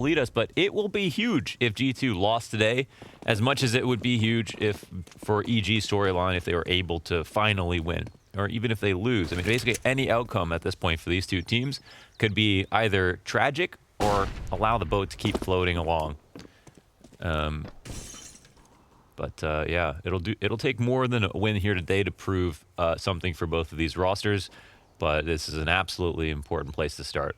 lead us, but it will be huge if G2 lost today, as much as it would be huge if for EG's storyline if they were able to finally win, or even if they lose. I mean, basically any outcome at this point for these two teams could be either tragic or allow the boat to keep floating along. Yeah, it'll take more than a win here today to prove something for both of these rosters, but this is an absolutely important place to start.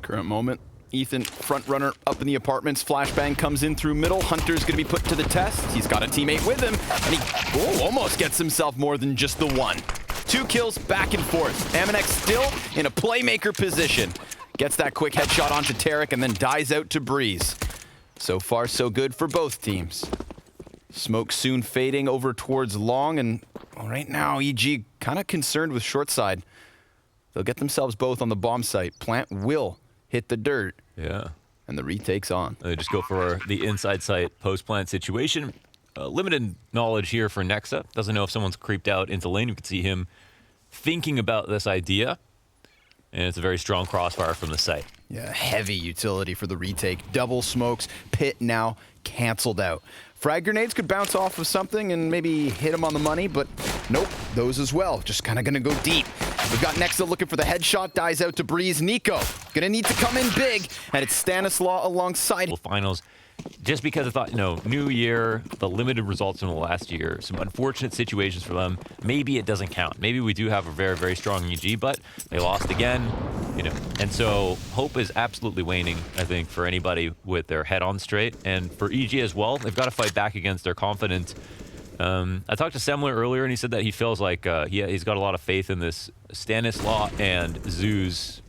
Current moment, Ethan, front runner up in the apartments. Flashbang comes in through middle. Hunter's going to be put to the test. He's got a teammate with him, and he almost gets himself more than just the one. 2 kills back and forth. nawnwk still in a playmaker position. Gets that quick headshot onto tarik and then dies out to Brehze. So far, so good for both teams. Smoke soon fading over towards long, and right now, EG kind of concerned with short side. They'll get themselves both on the bomb site. Plant will hit the dirt. Yeah. And the retake's on. They just go for the inside site post-plant situation. Limited knowledge here for Nexa. Doesn't know if someone's creeped out into lane. You can see him thinking about this idea. And it's a very strong crossfire from the site. Yeah, heavy utility for the retake. Double smokes. Pit now canceled out. Frag grenades could bounce off of something and maybe hit him on the money, but nope, those as well. Just kind of going to go deep. We've got Nexa looking for the headshot, dies out to Brehze. niko going to need to come in big, and it's Stanislaw alongside. Finals, just because I thought, new year, the limited results from the last year, some unfortunate situations for them. Maybe it doesn't count. Maybe we do have a very, very strong EG, but they lost again, And so hope is absolutely waning, I think, for anybody with their head on straight. And for EG as well, they've got to fight back against their confidence. I talked to Semler earlier, and he said that he feels like he's got a lot of faith in this Stanislaw and zywoo's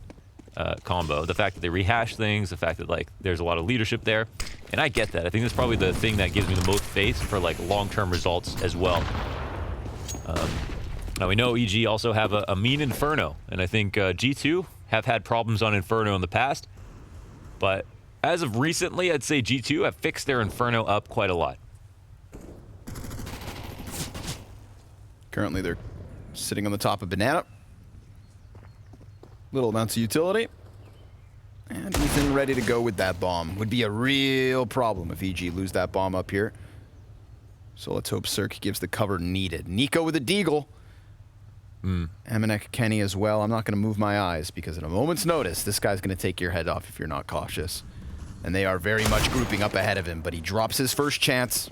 combo. The fact that they rehash things, the fact that there's a lot of leadership there, and I get that. I think that's probably the thing that gives me the most faith for long-term results as well. Now we know EG also have a mean Inferno, and I think G2 have had problems on Inferno in the past, but as of recently, I'd say G2 have fixed their Inferno up quite a lot. Currently, they're sitting on the top of banana. Little amounts of utility. And Ethan ready to go with that bomb. Would be a real problem if EG lose that bomb up here. So let's hope CeRq gives the cover needed. niko with a deagle. nawwk Kenny as well. I'm not going to move my eyes because at a moment's notice, this guy's going to take your head off if you're not cautious. And they are very much grouping up ahead of him, but he drops his first chance.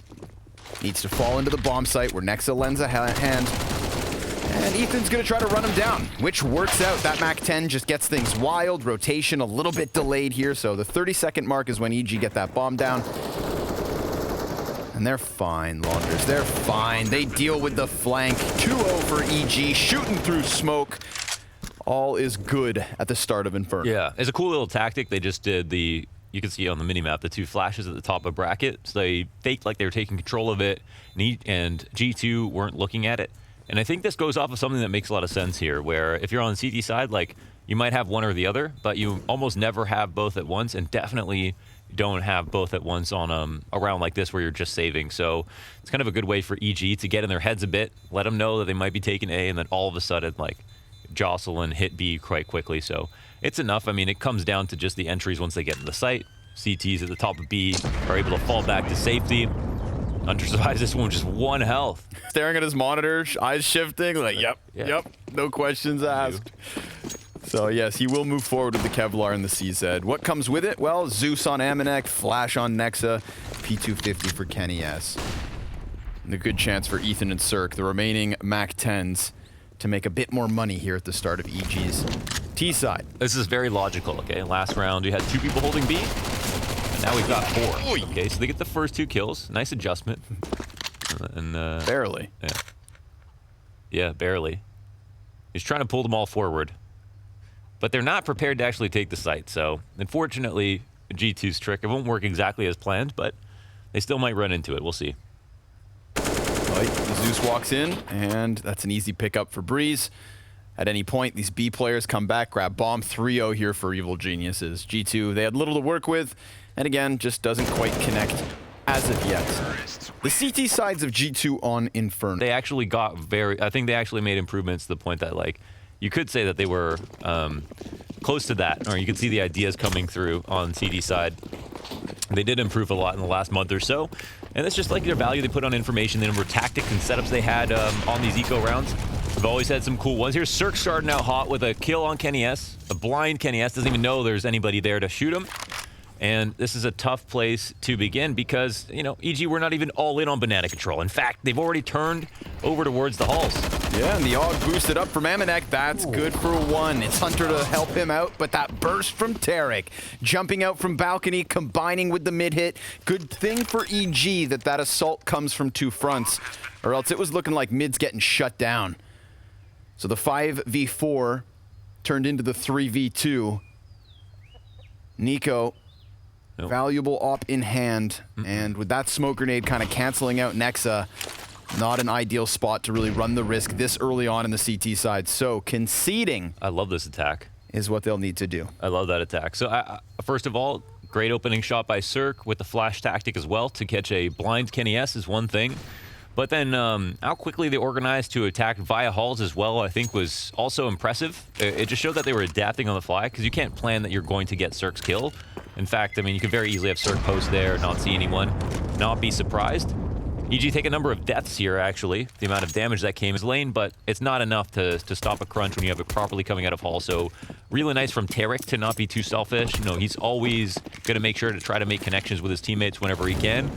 Needs to fall into the bomb site where Nexa lends a hand. And Ethan's going to try to run him down, which works out. That MAC-10 just gets things wild. Rotation a little bit delayed here. So the 30-second mark is when EG get that bomb down. And they're fine, Launders. They're fine. They deal with the flank. 2-0 for EG, shooting through smoke. All is good at the start of Inferno. Yeah, it's a cool little tactic. They just did you can see on the minimap, the 2 flashes at the top of bracket. So they faked like they were taking control of it, and G2 weren't looking at it. And I think this goes off of something that makes a lot of sense here, where if you're on the CT side, you might have one or the other, but you almost never have both at once, and definitely don't have both at once on a round like this where you're just saving. So it's kind of a good way for EG to get in their heads a bit, let them know that they might be taking A, and then all of a sudden, jostle and hit B quite quickly. So it's enough. I mean, it comes down to just the entries once they get in the site. CTs at the top of B are able to fall back to safety. Hunter survives this one with just 1 health. Staring at his monitor, eyes shifting, yep, no questions asked. So yes, he will move forward with the Kevlar and the CZ. What comes with it? Well, Zeus on nawwk, Flash on Nexa, P250 for Kenny S. And a good chance for Ethan and CeRq, the remaining MAC-10s, to make a bit more money here at the start of EG's T side. This is very logical, okay? Last round, we had 2 people holding B. Now we've got 4. Okay, so they get the first 2 kills. Nice adjustment. And barely. Yeah, barely. He's trying to pull them all forward. But they're not prepared to actually take the site. So, unfortunately, G2's trick, it won't work exactly as planned, but they still might run into it. We'll see. Right, Zeus walks in, and that's an easy pickup for Brehze. At any point, these B players come back, grab bomb. 3-0 here for Evil Geniuses. G2, they had little to work with, and again, just doesn't quite connect as of yet. The CT sides of G2 on Inferno. They actually got I think they actually made improvements to the point that, you could say that they were close to that, or you could see the ideas coming through on CD side. They did improve a lot in the last month or so, and that's just like their value they put on information, the number of tactics and setups they had on these eco rounds. We've always had some cool ones. Here's CeRq starting out hot with a kill on Kenny S. A blind Kenny S. Doesn't even know there's anybody there to shoot him. And this is a tough place to begin because, you know, EG, we're not even all in on banana control. In fact, they've already turned over towards the halls. Yeah, and the AUG boosted up from manawwk. That's good for one. It's Hunter to help him out, but that burst from tarik, jumping out from balcony, combining with the mid hit. Good thing for EG that assault comes from two fronts, or else it was looking like mid's getting shut down. So the 5v4 turned into the 3v2. niko, valuable op in hand, and with that smoke grenade kind of canceling out nexa, not an ideal spot to really run the risk this early on in the CT side. So conceding, I love this attack, is what they'll need to do. I love that attack. So first of all, great opening shot by CeRq with the flash tactic as well. To catch a blind Kenny S is one thing. But then how quickly they organized to attack via halls as well, I think was also impressive. It just showed that they were adapting on the fly, because you can't plan that you're going to get CeRq's kill. In fact, I mean, you could very easily have CeRq post there, not see anyone, not be surprised. EG take a number of deaths here, actually. The amount of damage that came is lane, but it's not enough to stop a crunch when you have it properly coming out of hall. So really nice from tarik to not be too selfish. You know, he's always going to make sure to try to make connections with his teammates whenever he can.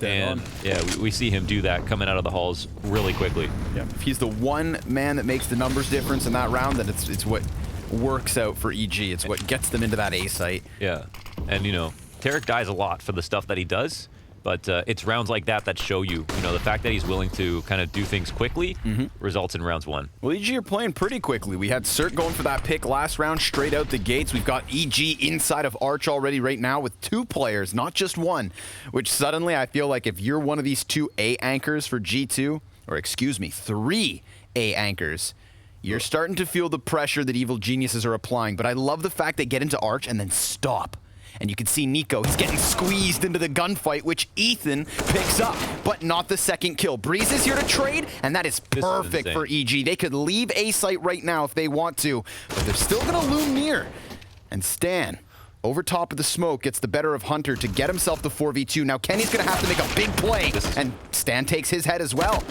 And yeah, we see him do that coming out of the halls really quickly. Yeah. If he's the one man that makes the numbers difference in that round, then it's what works out for EG. It's what gets them into that A site. Yeah, and you know, tarik dies a lot for the stuff that he does, but it's rounds like that that show you, the fact that he's willing to kind of do things quickly results in rounds won. Well, EG are playing pretty quickly. We had CeRq going for that pick last round straight out the gates. We've got EG inside of Arch already right now with 2 players, not just one, which suddenly I feel like if you're one of these 2 A anchors for G2, or excuse me, 3 A anchors, you're starting to feel the pressure that evil geniuses are applying. But I love the fact they get into Arch and then stop. And you can see niko, he's getting squeezed into the gunfight, which Ethan picks up, but not the second kill. Brehze is here to trade, and that is perfect for EG. They could leave A site right now if they want to, but they're still gonna loom near. And Stan, over top of the smoke, gets the better of Hunter to get himself the 4v2. Now Kenny's gonna have to make a big play, and Stan takes his head as well.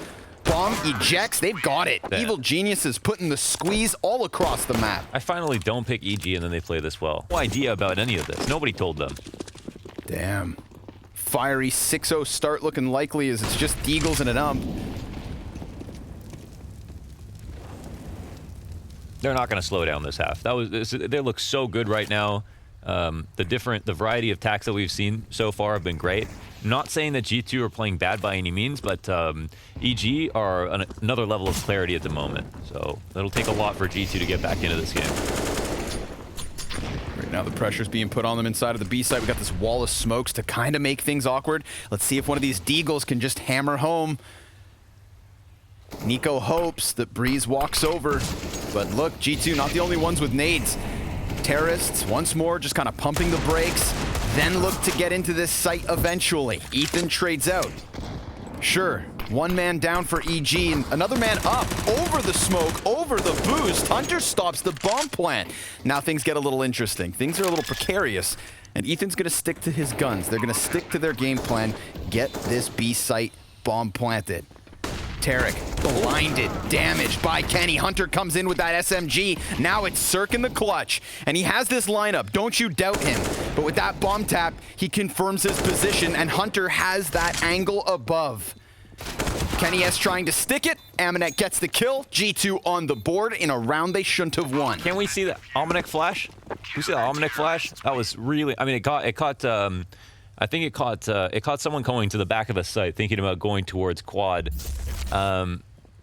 Bomb ejects, they've got it. Damn. Evil geniuses putting the squeeze all across the map. I finally don't pick EG and then they play this well. No idea about any of this. Nobody told them. Damn. Fiery 6-0 start looking likely as it's just Deagles and an ump. They're not going to slow down this half. They look so good right now. The variety of attacks that we've seen so far have been great. Not saying that G2 are playing bad by any means, but EG are another level of clarity at the moment. So it'll take a lot for G2 to get back into this game. Right now the pressure's being put on them inside of the B site. We got this wall of smokes to kind of make things awkward. Let's see if one of these Deagles can just hammer home. niko hopes that Brehze walks over, but look, G2 not the only ones with nades. Terrorists once more just kind of pumping the brakes, then look to get into this site eventually. Ethan trades out. Sure, one man down for EG and another man up over the smoke, over the boost. Hunter stops the bomb plant. Now things get a little interesting. Things are a little precarious, and Ethan's gonna stick to his guns. They're gonna stick to their game plan, get this B site bomb planted. tarik blinded, damaged by Kenny. Hunter comes in with that SMG. Now it's CeRq in the clutch, and he has this lineup. Don't you doubt him. But with that bomb tap, he confirms his position, and Hunter has that angle above. Kenny S trying to stick it. manawwk gets the kill. G2 on the board in a round they shouldn't have won. Can we see the manawwk flash? Can you see the manawwk flash? That was really. I mean, it caught. I think it caught someone going to the back of the site, thinking about going towards quad.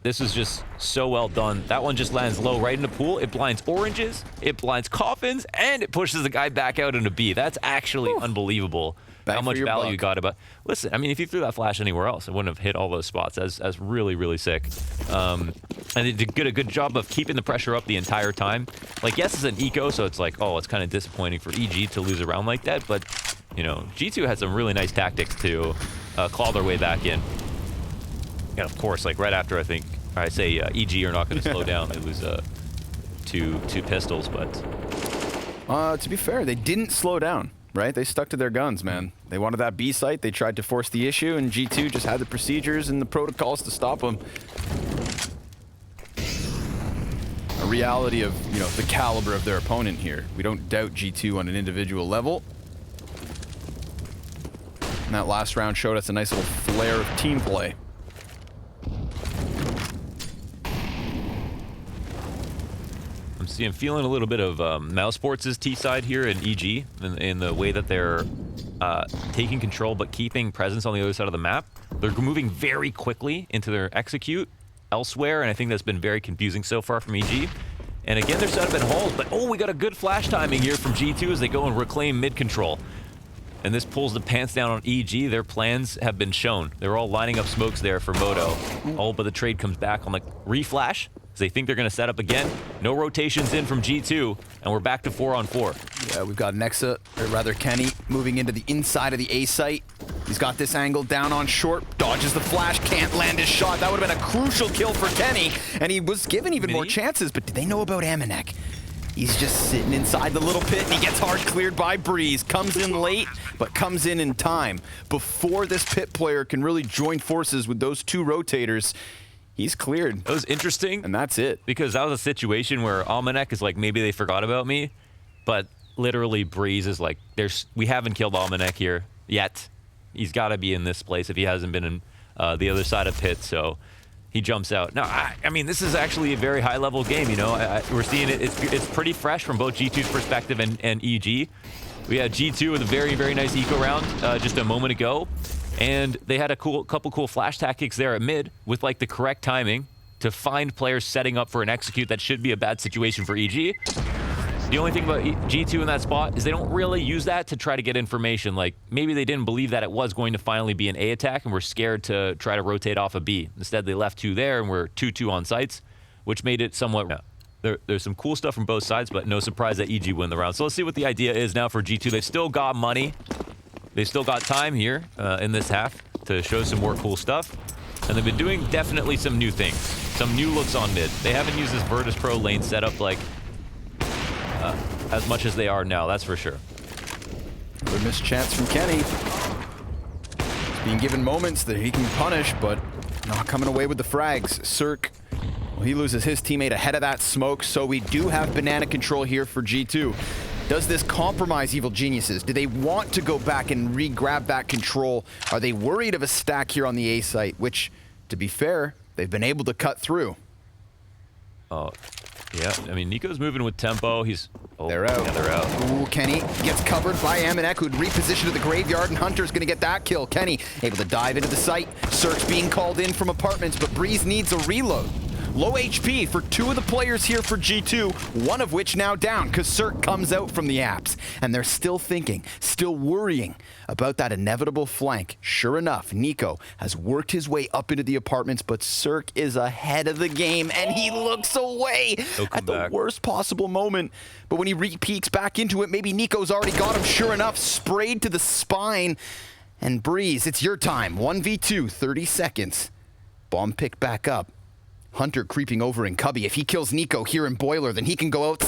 This is just so well done. That one just lands low right in the pool. It blinds oranges, it blinds coffins, and it pushes the guy back out into B. That's actually unbelievable. How much value you got about. Listen, I mean, if you threw that flash anywhere else, it wouldn't have hit all those spots. As really, really sick. And they did a good job of keeping the pressure up the entire time. Like, yes, it's an eco, so it's like, oh, it's kind of disappointing for EG to lose a round like that. But, you know, G2 had some really nice tactics to claw their way back in. And of course, like right after I say EG are not going to slow down, they lose two pistols, but to be fair, they didn't slow down, right? They stuck to their guns, man. They wanted that B site. They tried to force the issue, and G2 just had the procedures and the protocols to stop them. A reality of, you know, the caliber of their opponent here. We don't doubt G2 on an individual level. And that last round showed us a nice little flare of team play. I'm feeling a little bit of mousesports' T side here in EG in the way that they're taking control but keeping presence on the other side of the map. They're moving very quickly into their execute elsewhere, and I think that's been very confusing so far from EG. And again, they're set up in halls, but oh, we got a good flash timing here from G2 as they go and reclaim mid control. And this pulls the pants down on EG. Their plans have been shown. They're all lining up smokes there for Moto. Oh, but the trade comes back on like reflash. They think they're going to set up again. No rotations in from G2, and we're back to 4-on-4. Yeah, we've got Nexa, or rather Kenny, moving into the inside of the A site. He's got this angle down on short, dodges the flash, can't land his shot. That would have been a crucial kill for Kenny, and he was given even more chances, but did they know about Amanek? He's just sitting inside the little pit, and he gets hard cleared by Brehze. Comes in late, but comes in time. Before this pit player can really join forces with those two rotators, he's cleared. That was interesting. And that's it. Because that was a situation where Almanac is like, maybe they forgot about me, but literally Brehze is like, we haven't killed Almanac here yet. He's got to be in this place if he hasn't been in the other side of pit, so he jumps out. Now, I mean, this is actually a very high-level game, you know. We're seeing it. It's pretty fresh from both G2's perspective and EG. We had G2 with a very, very nice eco round just a moment ago. And they had a couple cool flash tactics there at mid with like the correct timing to find players setting up for an execute that should be a bad situation for EG. The only thing about G2 in that spot is they don't really use that to try to get information. Like maybe they didn't believe that it was going to finally be an A attack and were scared to try to rotate off a B. Instead, they left 2 there and were 2-2 on sites, which made it somewhat... Yeah. There's some cool stuff from both sides, but no surprise that EG win the round. So let's see what the idea is now for G2. They've still got money. They've still got time here in this half to show some more cool stuff. And they've been doing definitely some new things. Some new looks on mid. They haven't used this Virtus Pro lane setup like as much as they are now, that's for sure. Good missed chance from Kenny. He's being given moments that he can punish, but not coming away with the frags. CeRq, well, he loses his teammate ahead of that smoke, so we do have banana control here for G2. Does this compromise Evil Geniuses? Do they want to go back and re-grab that control? Are they worried of a stack here on the A site, which, to be fair, they've been able to cut through? Oh, yeah. I mean, niko's moving with tempo. They're out. Yeah, they're out. Ooh, Kenny gets covered by Amanek, who'd repositioned to the graveyard, and Hunter's going to get that kill. Kenny able to dive into the site. CeRq's being called in from apartments, but Brehze needs a reload. Low HP for 2 of the players here for G2, one of which now down because CeRq comes out from the apps. And they're still thinking, still worrying about that inevitable flank. Sure enough, niko has worked his way up into the apartments, but CeRq is ahead of the game and he looks away at the worst possible moment. But when he re-peeks back into it, maybe niko's already got him. Sure enough, sprayed to the spine. And Brehze, it's your time. 1v2, 30 seconds. Bomb pick back up. Hunter creeping over in Cubby. If he kills niko here in Boiler, then he can go out.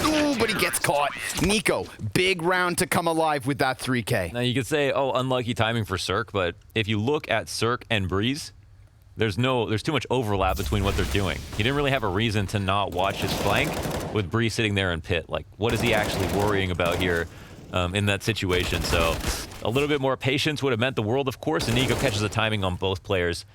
Ooh, but he gets caught. niko, big round to come alive with that 3K. Now you could say, oh, unlucky timing for CeRq, but if you look at CeRq and Brehze, there's too much overlap between what they're doing. He didn't really have a reason to not watch his flank with Brehze sitting there in pit. Like, what is he actually worrying about here in that situation? So a little bit more patience would have meant the world, of course, and niko catches the timing on both players.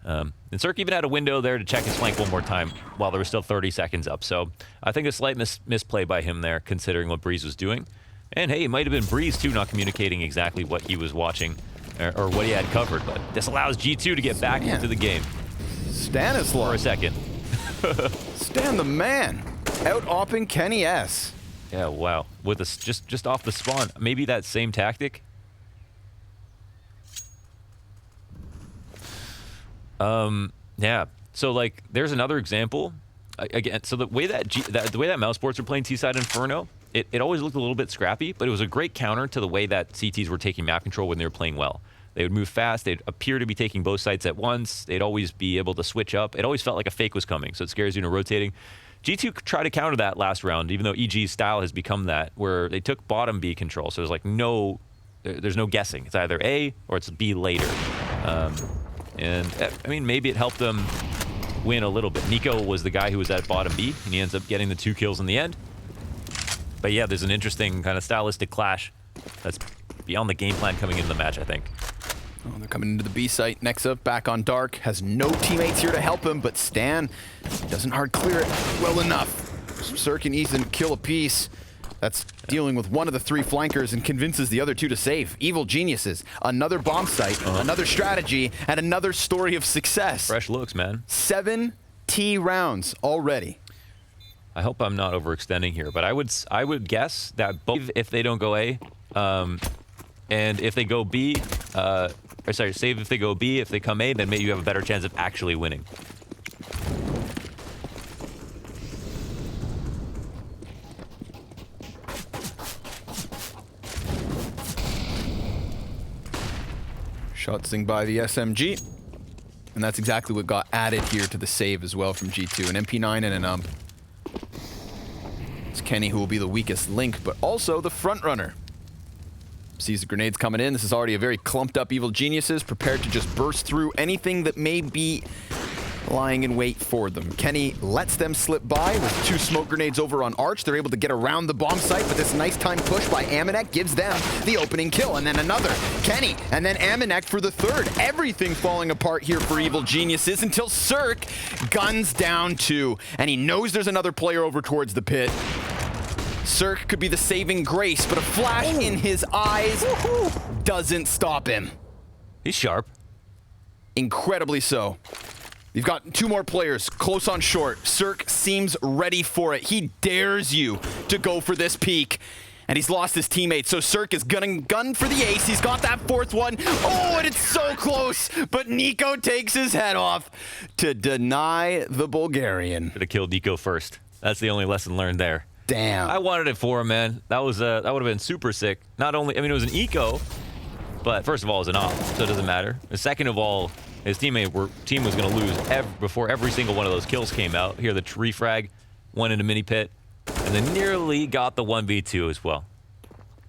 And CeRq even had a window there to check his flank one more time while there was still 30 seconds up. So I think a slight misplay by him there, considering what Brehze was doing. And hey, it might have been Brehze too, not communicating exactly what he was watching or what he had covered. But this allows G2 to get back into the game. Stanislav. For a second. Stan the man. Out-opping Kenny S. Yeah, wow. With this just off the spawn. Maybe that same tactic. Yeah. So like, there's another example. Again, so the way that mousesports are playing T-side Inferno, it always looked a little bit scrappy, but it was a great counter to the way that CTs were taking map control when they were playing well. They would move fast. They'd appear to be taking both sites at once. They'd always be able to switch up. It always felt like a fake was coming, so it scares you into rotating. G2 tried to counter that last round, even though EG's style has become that, where they took bottom B control. So there's like there's no guessing. It's either A or it's B later. And I mean, maybe it helped them win a little bit. niko was the guy who was at bottom B, and he ends up getting the 2 kills in the end. But yeah, there's an interesting kind of stylistic clash that's beyond the game plan coming into the match, I think. Oh, they're coming into the B site. Nexa back on Dark. Has no teammates here to help him, but Stan doesn't hard clear it well enough. CeRq and Ethan kill a piece. That's dealing with one of the 3 flankers and convinces the other 2 to save. Evil geniuses. Another bomb site, another strategy, and another story of success. Fresh looks, man. 7 T rounds already. I hope I'm not overextending here, but I would guess that both, if they don't go A, and if they go B, or sorry, save if they go B. If they come A, then maybe you have a better chance of actually winning. Shotzing by the SMG. And that's exactly what got added here to the save as well from G2. An MP9 and an It's Kenny who will be the weakest link, but also the front runner. Sees the grenades coming in. This is already a very clumped up Evil Geniuses, prepared to just burst through anything that may be lying in wait for them. Kenny lets them slip by with 2 smoke grenades over on Arch. They're able to get around the bomb site, but this nice time push by amanewk gives them the opening kill. And then another. Kenny, and then amanewk for the 3rd. Everything falling apart here for Evil Geniuses until CeRq guns down 2. And he knows there's another player over towards the pit. CeRq could be the saving grace, but a flash in his eyes doesn't stop him. He's sharp. Incredibly so. You've got 2 more players close on short. CeRq seems ready for it. He dares you to go for this peek. And he's lost his teammate, so CeRq is gun for the ace. He's got that 4th one. Oh, and it's so close, but niko takes his head off to deny the Bulgarian. Should have killed niko first. That's the only lesson learned there. Damn. I wanted it for him, man. That would have been super sick. Not only, I mean, it was an eco, but first of all, it was an op, so it doesn't matter. And second of all, his team was going to lose before every single one of those kills came out. Here, the tree frag, one into mini pit, and then nearly got the 1v2 as well.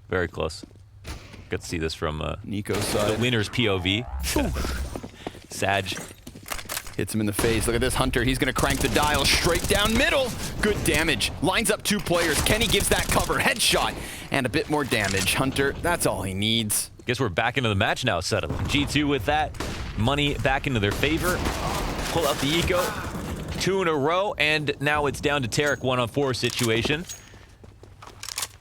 Very close. Got to see this from niko's side. The winner's POV. Sag. Hits him in the face. Look at this Hunter. He's going to crank the dial straight down middle. Good damage. Lines up 2 players. Kenny gives that cover. Headshot. And a bit more damage. Hunter, that's all he needs. Guess we're back into the match now, suddenly. G2 with that. Money back into their favor. Pull out the eco. 2 in a row. And now it's down to CeRq 1-on-4 situation.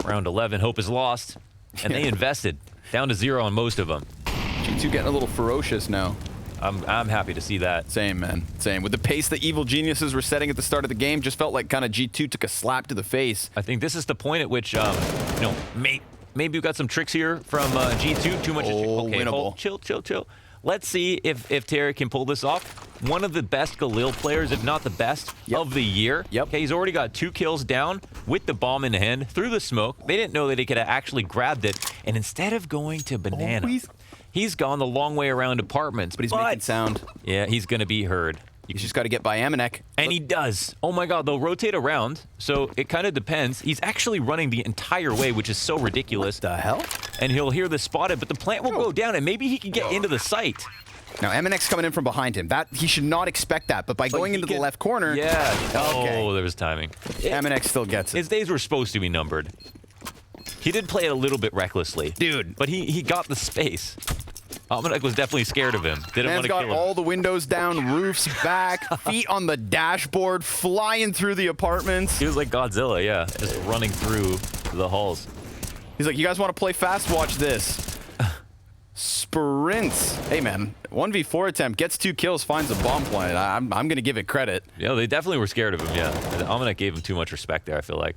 Round 11. Hope is lost. And they invested. Down to 0 on most of them. G2 getting a little ferocious now. I'm happy to see that. Same, man. Same. With the pace that Evil Geniuses were setting at the start of the game, just felt like kind of G2 took a slap to the face. I think this is the point at which, you know, maybe we've got some tricks here from G2. Too much. Okay, winnable. Chill. Let's see if CeRq can pull this off. One of the best Galil players, if not the best, of the year. Yep. Okay, he's already got 2 kills down with the bomb in hand through the smoke. They didn't know that he could have actually grabbed it. And instead of going to banana, he's gone the long way around apartments. But he's making sound. Yeah, he's going to be heard. He's just got to get by amanewk. And he does. Oh my god, they'll rotate around, so it kind of depends. He's actually running the entire way, which is so ridiculous. What the hell? And he'll hear the spotted, but the plant will go down, and maybe he can get into the site. Now, amanewk's coming in from behind him. He should not expect that, but by going into the left corner... Yeah. Okay. Oh, there was timing. amanewk still gets it. His days were supposed to be numbered. He did play it a little bit recklessly. Dude. But he got the space. amanewk was definitely scared of him. Didn't want to kill him. Man's got all the windows down, roofs back, feet on the dashboard, flying through the apartments. He was like Godzilla, yeah, just running through the halls. He's like, you guys want to play fast? Watch this. Sprints. Hey, man, 1v4 attempt, gets 2 kills, finds a bomb planet. I'm going to give it credit. Yeah, they definitely were scared of him, yeah. amanewk gave him too much respect there, I feel like.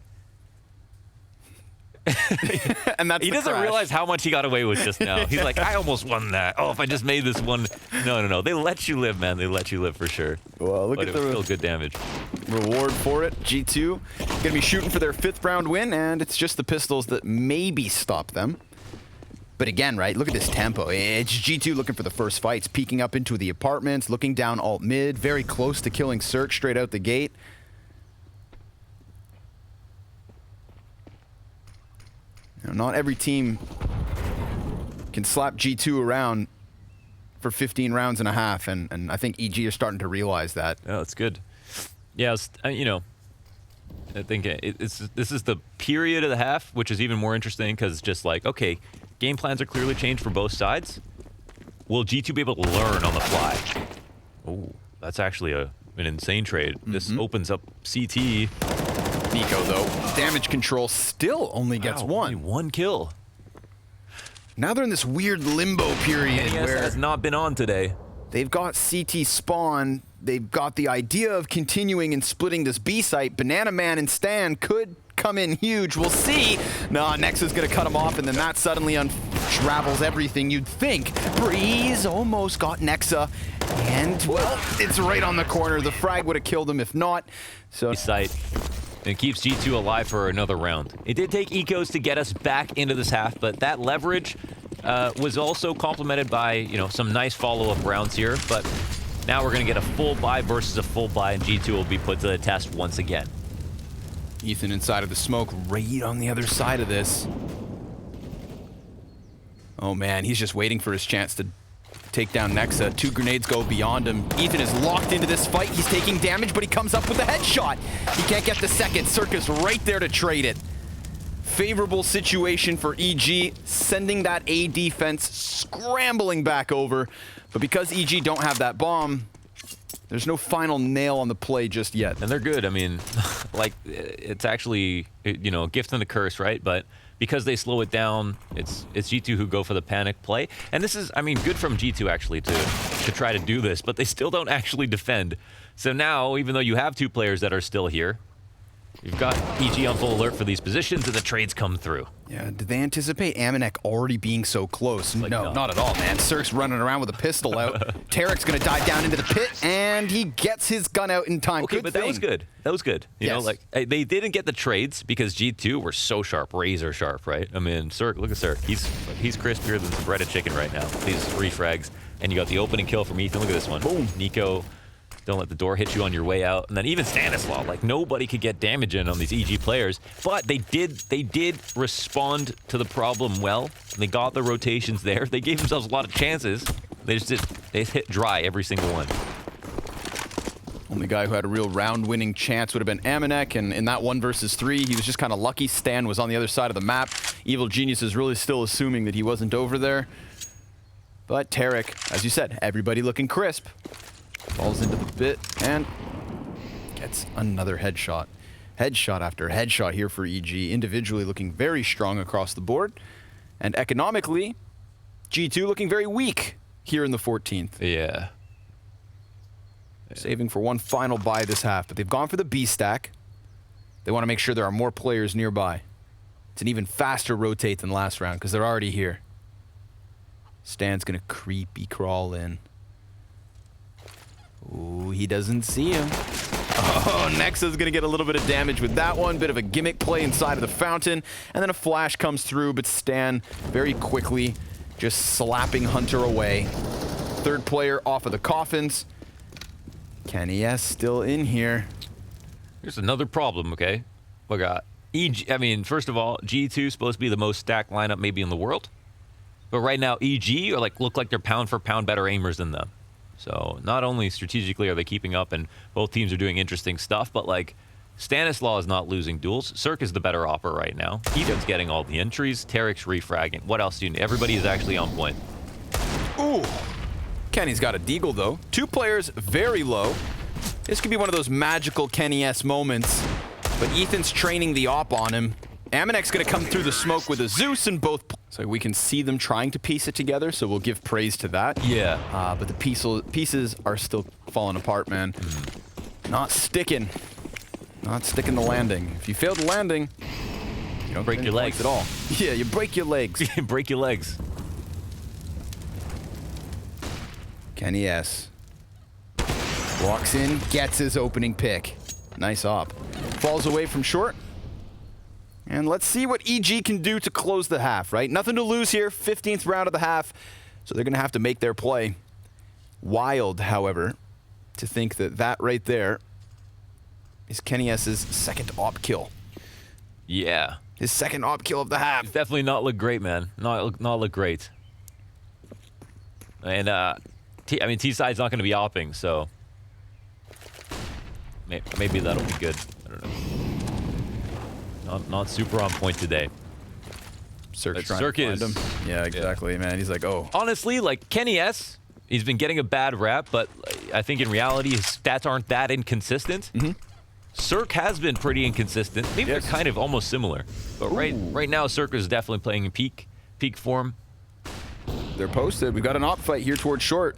And that's he doesn't realize how much he got away with just now. He's like, I almost won that. Oh, if I just made this one. No. They let you live, man. They let you live for sure. Well, look but at it was the still good damage. Reward for it. G2 gonna be shooting for their 5th round win, and it's just the pistols that maybe stop them. But again, right, look at this tempo. It's G2 looking for the first fights, peeking up into the apartments, looking down alt mid, very close to killing CeRq straight out the gate. You know, not every team can slap G2 around for 15 rounds and a half, and I think EG are starting to realize that. Oh, that's good. Yeah, you know, I think this is the period of the half, which is even more interesting because just like, okay, game plans are clearly changed for both sides. Will G2 be able to learn on the fly? Oh, that's actually an insane trade. This opens up CT. niko, though, damage control still only gets one. Only one kill. Now they're in this weird limbo period NES where has not been on today. they've got CT spawn. They've got the idea of continuing and splitting this B site. Banana Man and Stan could come in huge. We'll see. Nah, Nexa's going to cut him off, and then that suddenly untravels everything. You'd think Brehze almost got Nexa, and, well, it's right on the corner. The frag would have killed him if not. So Site. And it keeps G2 alive for another round. It did take ecos to get us back into this half, but that leverage was also complemented by, you know, some nice follow-up rounds here. But now we're going to get a full buy versus a full buy, and G2 will be put to the test once again. Ethan inside of the smoke, right on the other side of this. Oh man, he's just waiting for his chance to take down Nexa. 2 grenades go beyond him. Ethan is locked into this fight. He's taking damage, but he comes up with a headshot. He can't get the second. CeRq is right there to trade it. Favorable situation for EG, sending that A defense scrambling back over. But because EG don't have that bomb, there's no final nail on the play just yet. And they're good. I mean, like, it's actually, you know, a gift and a curse, right? But because they slow it down, it's G2 who go for the panic play. And this is, I mean, good from G2 actually to try to do this, but they still don't actually defend. So now, even though you have 2 players that are still here, you've got EG on full alert for these positions, and the trades come through. Yeah, did they anticipate ammanewk already being so close? Like, no, not at all, man. CeRq's running around with a pistol out. tarek's gonna dive down into the pit, and he gets his gun out in time. Okay, Good but thing. that was good. That was good. You know, Yes. like, they didn't get the trades because G2 were so sharp, razor sharp, right? I mean, CeRq, look at CeRq. He's crispier than some breaded chicken right now. These refrags. And you got the opening kill from Ethan. Look at this one. Boom. niko, don't let the door hit you on your way out. And then even Stanislaw, like, nobody could get damage in on these EG players. But they did respond to the problem well. They got the rotations there. They gave themselves a lot of chances. They hit dry every single one. Only guy who had a real round-winning chance would have been ammanewk, and in that 1 versus 3, he was just kind of lucky. Stan was on the other side of the map. Evil Genius is really still assuming that he wasn't over there. But tarik, as you said, everybody looking crisp. Falls into the pit and gets another headshot. Headshot after headshot here for EG, individually looking very strong across the board. And economically, G2 looking very weak here in the 14th. Yeah. Saving for one final buy this half, but they've gone for the B stack. They want to make sure there are more players nearby. It's an even faster rotate than last round because they're already here. Stan's going to creepy crawl in. Ooh, he doesn't see him. Oh, Nexa's going to get a little bit of damage with that one. Bit of a gimmick play inside of the fountain. And then a flash comes through, but Stan very quickly just slapping Hunter away. 3rd player off of the coffins. KennyS still in here. Here's another problem, okay? We got EG. I mean, first of all, G2 is supposed to be the most stacked lineup maybe in the world. But right now, EG are look like they're pound for pound better aimers than them. So not only strategically are they keeping up and both teams are doing interesting stuff, but like Stanislaw is not losing duels. CeRq is the better opper right now. Ethan's getting all the entries. Tarek's refragging. What else do you need? Everybody is actually on point. Ooh. Kenny's got a deagle though. 2 players very low. This could be one of those magical KennyS moments, but Ethan's training the op on him. ammanewk's gonna come through the smoke with a Zeus in both. So we can see them trying to piece it together, so we'll give praise to that. Yeah. But the pieces are still falling apart, man. Not sticking. Not sticking the landing. If you fail the landing, you don't Break get your any legs. points at all. Yeah, you break your legs. Break your legs. KennyS walks in, gets his opening pick. Nice op. Falls away from short. And let's see what EG can do to close the half, right? Nothing to lose here. 15th round of the half. So they're going to have to make their play. Wild, however, to think that that right there is KennyS's 2nd op kill. Yeah. His second op kill of the half. Definitely not look great, man. Not look great. And I mean, T-side's not going to be opping, so maybe that'll be good. I don't know. Not super on point today. CeRq CeRq is. him. Yeah, exactly, man. He's like, oh. Honestly, like Kenny S, he's been getting a bad rap, but I think in reality his stats aren't that inconsistent. CeRq has been pretty inconsistent. Maybe they're kind of almost similar, but right now CeRq is definitely playing in peak form. They're posted. We've got an op fight here towards short.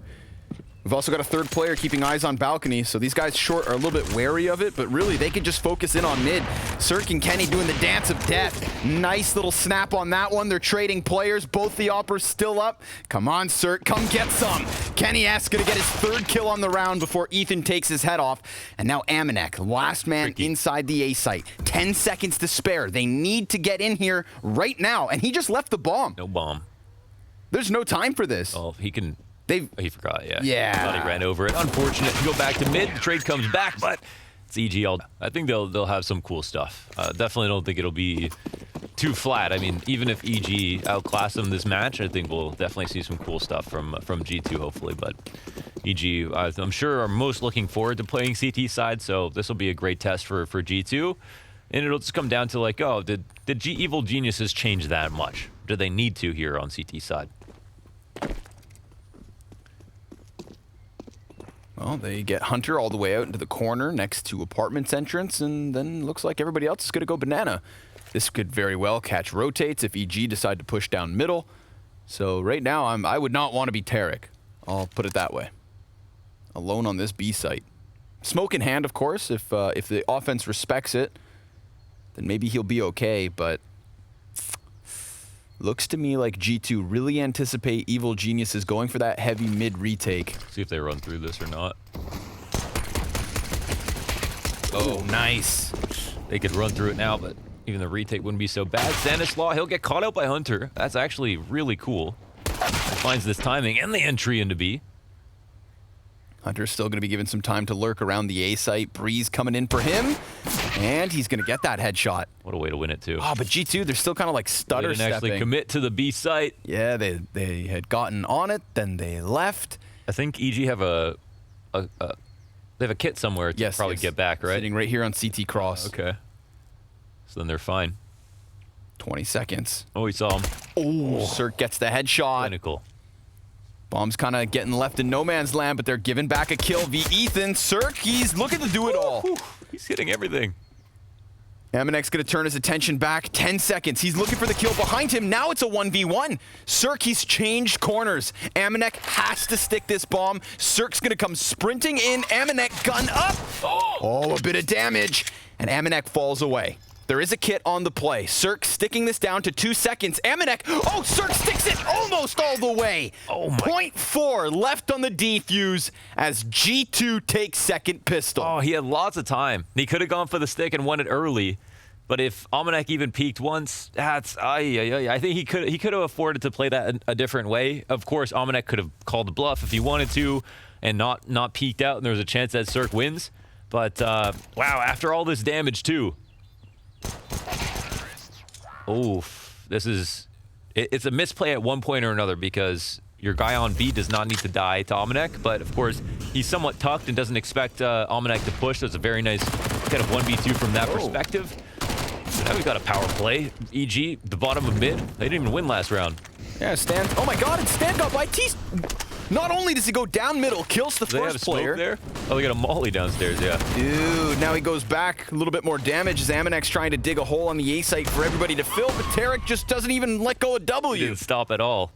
We've also got a third player keeping eyes on balcony, so these guys short are a little bit wary of it, but really they could just focus in on mid. CeRq and Kenny doing the dance of death. Nice little snap on that one. They're trading players. Both the oppers still up. Come on, CeRq, come get some. Kenny S gonna get his third kill on the round before Ethan takes his head off. And now Amanek, last man inside the A site. 10 seconds to spare. They need to get in here right now, and he just left the bomb. No bomb. There's no time for this. Oh, he can. He forgot, yeah. Yeah. Thought he ran over it. Unfortunate to go back to mid. The trade comes back, but it's EG all. I think they'll have some cool stuff. Definitely don't think it'll be too flat. I mean, even if EG outclass them this match, I think we'll definitely see some cool stuff from G2 hopefully. But EG, I'm sure, are most looking forward to playing CT side, so this will be a great test for G2. And it'll just come down to like, oh, did Evil Geniuses change that much? Do they need to here on CT side? Well, they get Hunter all the way out into the corner next to apartments entrance, and then looks like everybody else is going to go banana. This could very well catch rotates if EG decide to push down middle. So right now, I would not want to be tarik. I'll put it that way. Alone on this B site. Smoke in hand, of course. If the offense respects it, then maybe he'll be okay, but looks to me like G2 really anticipate Evil Geniuses going for that heavy mid retake. See if they run through this or not. Oh, nice. They could run through it now, but even the retake wouldn't be so bad. Stanislaw, he'll get caught out by Hunter. That's actually really cool. He finds this timing and the entry into B. Hunter's still going to be given some time to lurk around the A site. Brehze coming in for him, and he's going to get that headshot. What a way to win it, too. Oh, but G2, they're still kind of like stutter They didn't actually stepping. commit to the B site. Yeah, they had gotten on it, then they left. I think EG have they have a kit somewhere to probably get back, right? Sitting right here on CT cross. Okay. So then they're fine. 20 seconds. Oh, we saw him. Oh, CeRq gets the headshot. Clinical. Bomb's kind of getting left in no man's land, but they're giving back a kill via Ethan. CeRq, he's looking to do it all. He's hitting everything. Amanek's going to turn his attention back. 10 seconds. He's looking for the kill behind him. Now it's a 1v1. CeRq, he's changed corners. Amanek has to stick this bomb. CeRq's going to come sprinting in. Amanek gun up. Oh, a bit of damage. And Amanek falls away. There is a kit on the play. CeRq sticking this down to 2 seconds. Amanek, oh, CeRq sticks it almost all the way. Oh my. 0.4 left on the defuse as G2 takes second pistol. Oh, he had lots of time. He could have gone for the stick and won it early. But if Amanek even peeked once, that's I think he could have afforded to play that a different way. Of course, Amanek could have called the bluff if he wanted to and not peeked out, and there was a chance that CeRq wins. But wow, after all this damage too. Oof, it's a misplay at one point or another because your guy on B does not need to die to Amanek, but of course he's somewhat tucked and doesn't expect Amanek to push. So it's a very nice kind of 1v2 from that perspective. So now we've got a power play. EG, the bottom of mid. They didn't even win last round. Yeah, Stan. Oh my God, and Stan got by T. Not only does he go down middle, kills the Do they have first smoke player. there? Oh, they got a molly downstairs, yeah. Dude, now he goes back. A little bit more damage as Amanek's trying to dig a hole on the A site for everybody to fill, but tarik just doesn't even let go of He W. didn't stop at all.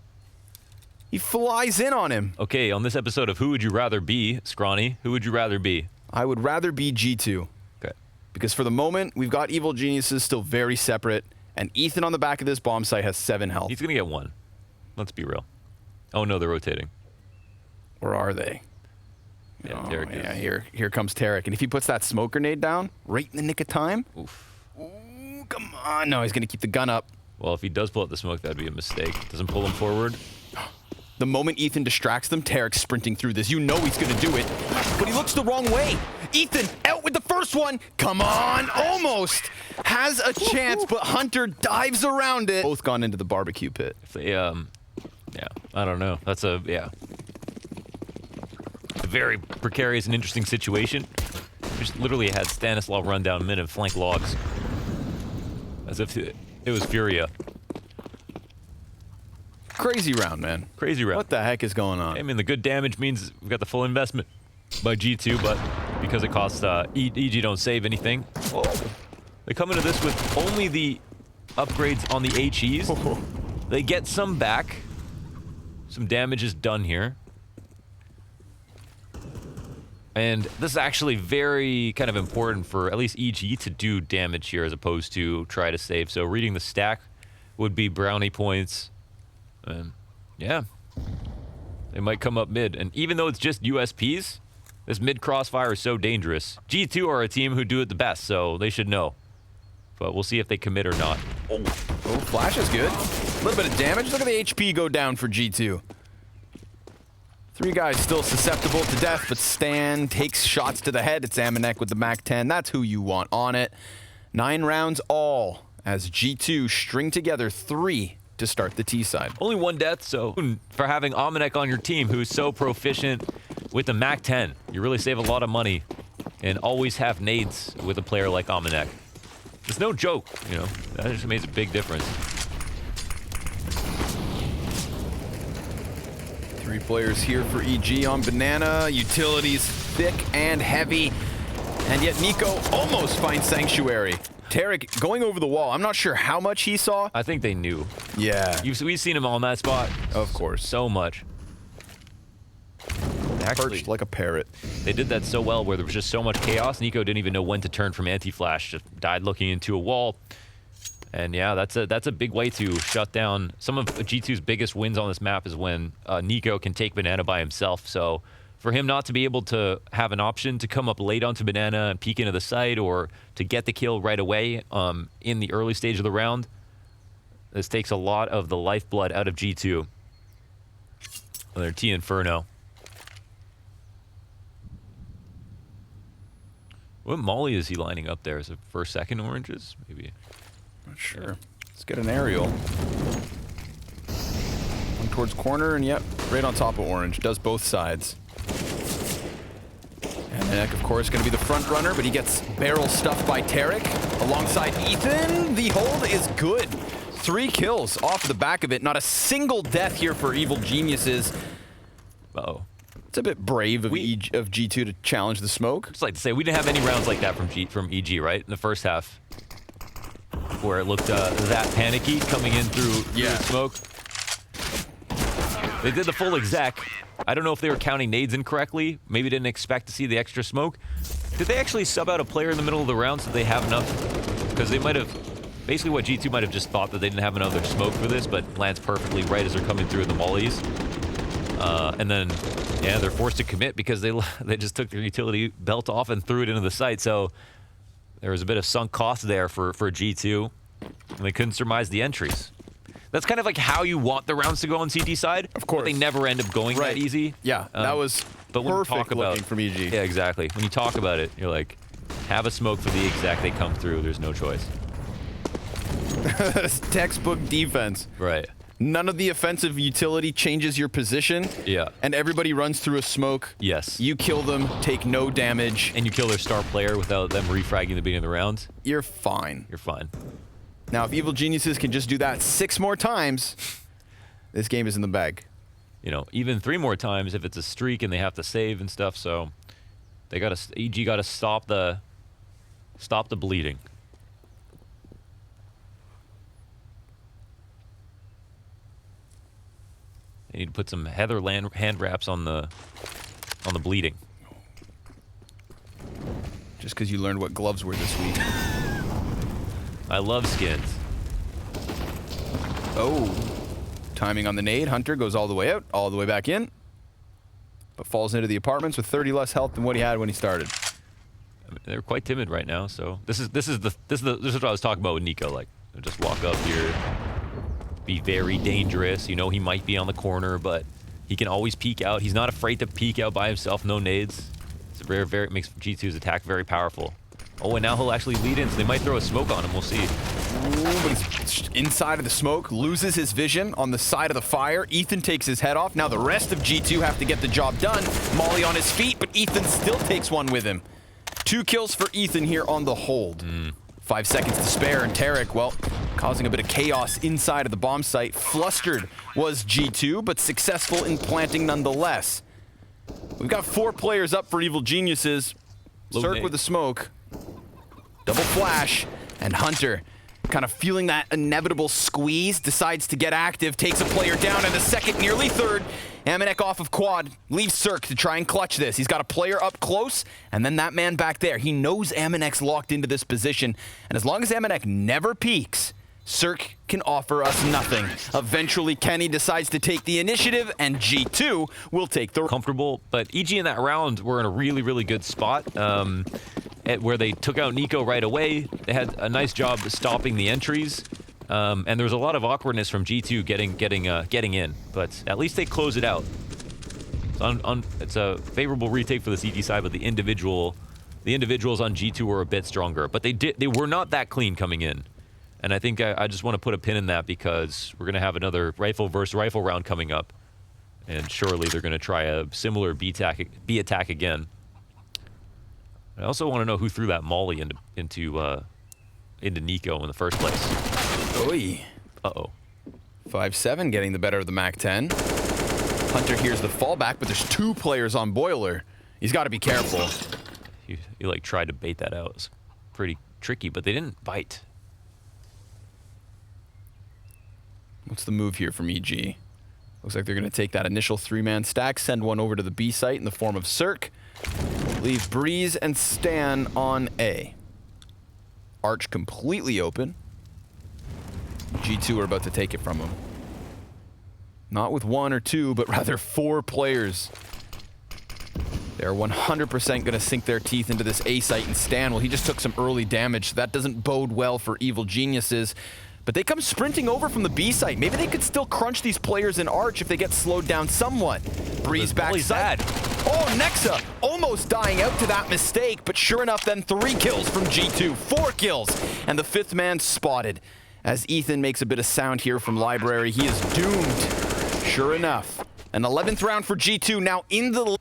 He flies in on him. Okay, on this episode of Who Would You Rather Be, Scrawny, who would you rather be? I would rather be G2. Okay. Because for the moment, we've got Evil Geniuses still very separate, and Ethan on the back of this bomb site has 7 health. He's going to get 1. Let's be real. Oh, no, they're rotating. Or are they? Yeah, Oh, tarik yeah, is. here comes tarik. And if he puts that smoke grenade down right in the nick of time, Oof. ooh, come on. No, he's going to keep the gun up. Well, if he does pull out the smoke, that'd be a mistake. Doesn't pull him forward. The moment Ethan distracts them, Tarik's sprinting through this. You know he's going to do it, but he looks the wrong way. Ethan out with the first one. Come on, almost. Has a chance, but Hunter dives around it. Both gone into the barbecue pit. If they, yeah, I don't know. That's a, yeah. A very precarious and interesting situation. Just literally had Stanislaw run down mid and flank logs. As if it was Furia. Crazy round, man. Crazy round. What the heck is going on? I mean, the good damage means we've got the full investment by G2, but because it costs EG don't save anything. Oh, they come into this with only the upgrades on the HEs. They get some back. Some damage is done here. And this is actually very kind of important for at least EG to do damage here as opposed to try to save. So reading the stack would be brownie points. And yeah, they might come up mid. And even though it's just USPs, this mid crossfire is so dangerous. G2 are a team who do it the best, so they should know. But we'll see if they commit or not. Oh, flash is good. A little bit of damage. Look at the HP go down for G2. 3 guys still susceptible to death, but Stan takes shots to the head. It's nawwk with the MAC-10. That's who you want on it. 9 rounds all as G2 string together 3 to start the T side. Only 1 death, so for having nawwk on your team who's so proficient with the MAC-10, you really save a lot of money and always have nades with a player like nawwk. It's no joke, you know. That just makes a big difference. 3 players here for EG on Banana. Utilities thick and heavy. And yet niko almost finds Sanctuary. Tarik going over the wall. I'm not sure how much he saw. I think they knew. Yeah. We've seen him on that spot. Of course. So much. Actually, perched like a parrot. They did that so well where there was just so much chaos. niko didn't even know when to turn from anti-flash. Just died looking into a wall. And yeah, that's a big way to shut down. Some of G2's biggest wins on this map is when niko can take Banana by himself. So for him not to be able to have an option to come up late onto Banana and peek into the site or to get the kill right away in the early stage of the round, this takes a lot of the lifeblood out of G2. Another INFERNO. What molly is he lining up there? Is it first, second oranges? Maybe. Not sure. Let's get an aerial. One towards corner, and yep, right on top of orange. Does both sides. And nawwk, of course, going to be the front runner, but he gets barrel stuffed by Tarik alongside Ethan. The hold is good. 3 kills off the back of it. Not a single death here for Evil Geniuses. Uh-oh. It's a bit brave of G2 to challenge the smoke. Just like to say, we didn't have any rounds like that from EG, right? In the first half. Where it looked that panicky coming in through the smoke. They did the full exec. I don't know if they were counting nades incorrectly. Maybe didn't expect to see the extra smoke. Did they actually sub out a player in the middle of the round so they have enough? Because they might have... Basically what G2 might have just thought that they didn't have another smoke for this, but lands perfectly right as they're coming through the mollies. And then, yeah, they're forced to commit because they just took their utility belt off and threw it into the site. So there was a bit of sunk cost there for G2, and they couldn't surmise the entries. That's kind of like how you want the rounds to go on CT side. Of course. But they never end up going that easy. Yeah, that was but when perfect you talk about, looking from EG. Yeah, exactly. When you talk about it, you're like, have a smoke for the exec, they come through, there's no choice. Textbook defense. Right. None of the offensive utility changes your position. Yeah. And everybody runs through a smoke. Yes. You kill them, take no damage. And you kill their star player without them refragging the beginning of the round. You're fine. You're fine. Now, if Evil Geniuses can just do that 6 more times, this game is in the bag. You know, even 3 more times if it's a streak and they have to save and stuff. So they got to EG got to stop the bleeding. They need to put some Heather hand wraps on the bleeding. Just because you learned what gloves were this week. I love skins. Oh. Timing on the nade. Hunter goes all the way out, all the way back in. But falls into the apartments with 30 less health than what he had when he started. I mean, they're quite timid right now, so this is what I was talking about with niko. Like, just walk up here, be very dangerous. You know he might be on the corner, but He can always peek out. He's not afraid to peek out by himself, no nades. It's very makes G2's attack very powerful. Oh, and now he'll actually lead in, so they might throw a smoke on him. We'll see. Ooh, but he's inside of the smoke, loses his vision on the side of the fire. Ethan takes his head off. Now the rest of G2 have to get the job done. Molly on his feet, but Ethan still takes one with him. 2 kills for Ethan here on the hold. 5 seconds to spare, and tarik, well, causing a bit of chaos inside of the bomb site. Flustered was G2, but successful in planting nonetheless. We've got 4 players up for Evil Geniuses. CeRq with the smoke. Double flash, and Hunter, kind of feeling that inevitable squeeze, decides to get active, takes a player down, and a second, nearly third. nanawwk off of quad, leaves CeRq to try and clutch this. He's got a player up close, and then that man back there. He knows nanawwk's locked into this position, and as long as nanawwk never peeks, CeRq can offer us nothing. Eventually, Kenny decides to take the initiative, and G2 will take the... Comfortable, but EG in that round were in a really good spot. Where they took out niko right away. They had a nice job stopping the entries, and there was a lot of awkwardness from G2 getting in, but at least they close it out. It's a favorable retake for the CT side, but the individuals on G2 were a bit stronger, but they were not that clean coming in, and I think I just want to put a pin in that because we're gonna have another rifle versus rifle round coming up, and surely they're gonna try a similar B attack again. I also want to know who threw that molly into niko in the first place. Oy. Uh-oh. 5-7 getting the better of the MAC-10. Hunter hears the fallback, but there's 2 players on boiler. He's got to be careful. He like tried to bait that out. It was pretty tricky, but they didn't bite. What's the move here from EG? Looks like they're going to take that initial 3-man stack, send one over to the B site in the form of CeRq. Leave Brehze and Stavn on A. Arch completely open. G2 are about to take it from him. Not with 1 or 2, but rather 4 players. They're 100% going to sink their teeth into this A site, and Stavn, well, he just took some early damage, so that doesn't bode well for Evil Geniuses. But they come sprinting over from the B site. Maybe they could still crunch these players in Arch if they get slowed down somewhat. Brehze backside. Oh, Nexa almost dying out to that mistake, but sure enough, then 3 kills from G2, 4 kills, and the 5th man spotted. As Ethan makes a bit of sound here from Library, he is doomed. Sure enough, an 11th round for G2, now in the...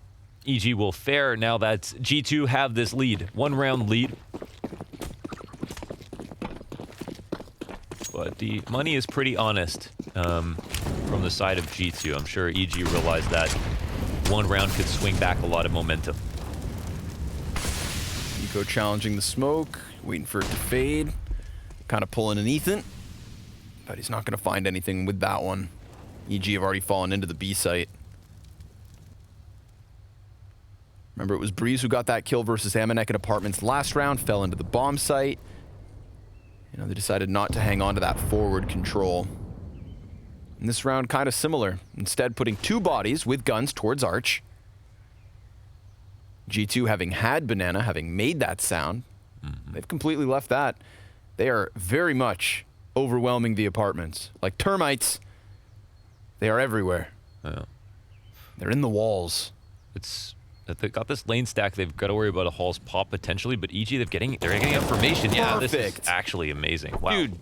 EG will fare now that G2 have this lead, 1-round lead. But the money is pretty honest from the side of G2. I'm sure EG realized that 1 round could swing back a lot of momentum. niko challenging the smoke, waiting for it to fade. Kind of pulling an Ethan, but he's not going to find anything with that one. EG have already fallen into the B site. Remember, it was Brehze who got that kill versus nanawwk at Apartments last round, fell into the bomb site. You know, they decided not to hang on to that forward control. And this round, kind of similar. Instead, putting 2 bodies with guns towards Arch. G2 having had banana, having made that sound. They've completely left that. They are very much overwhelming the Apartments. Like termites, they are everywhere. Yeah. They're in the walls. They've got this lane stack. They've got to worry about a Hall's pop potentially, but EG, they're getting information. Yeah, this is actually amazing. Wow. Dude,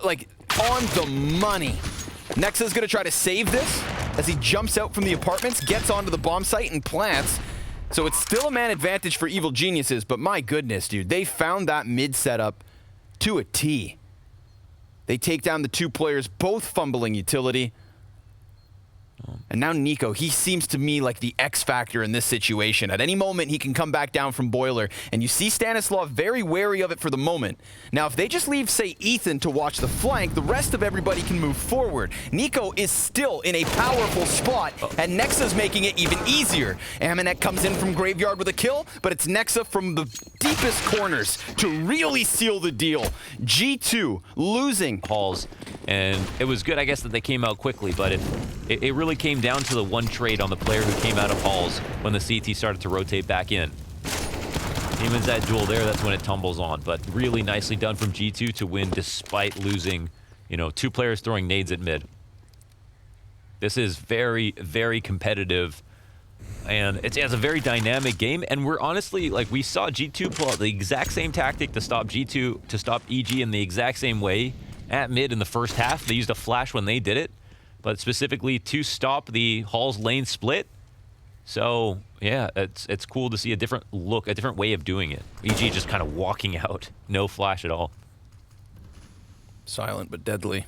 like, on the money. Nexa's going to try to save this as he jumps out from the Apartments, gets onto the bomb site, and plants. So it's still a man advantage for Evil Geniuses, but my goodness, dude, they found that mid setup to a T. They take down the 2 players, both fumbling utility. And now niko, he seems to me like the X factor in this situation. At any moment, he can come back down from boiler. And you see Stanislav very wary of it for the moment. Now, if they just leave, say, Ethan to watch the flank, the rest of everybody can move forward. niko is still in a powerful spot, and Nexa's making it even easier. nanawwk comes in from Graveyard with a kill, but it's Nexa from the deepest corners to really seal the deal. G2 losing. Halls, and it was good, I guess, that they came out quickly, but it really came down to the 1 trade on the player who came out of Halls when the CT started to rotate back in. He wins that duel there, that's when it tumbles on. But really nicely done from G2 to win despite losing, you know, 2 players throwing nades at mid. This is very, very competitive. And it's a very dynamic game. And we're honestly, like, we saw G2 pull out the exact same tactic to stop G2, to stop EG in the exact same way at mid in the first half. They used a flash when they did it, but specifically to stop the Hall's lane split. So, yeah, it's cool to see a different look, a different way of doing it. EG just kind of walking out. No flash at all. Silent but deadly.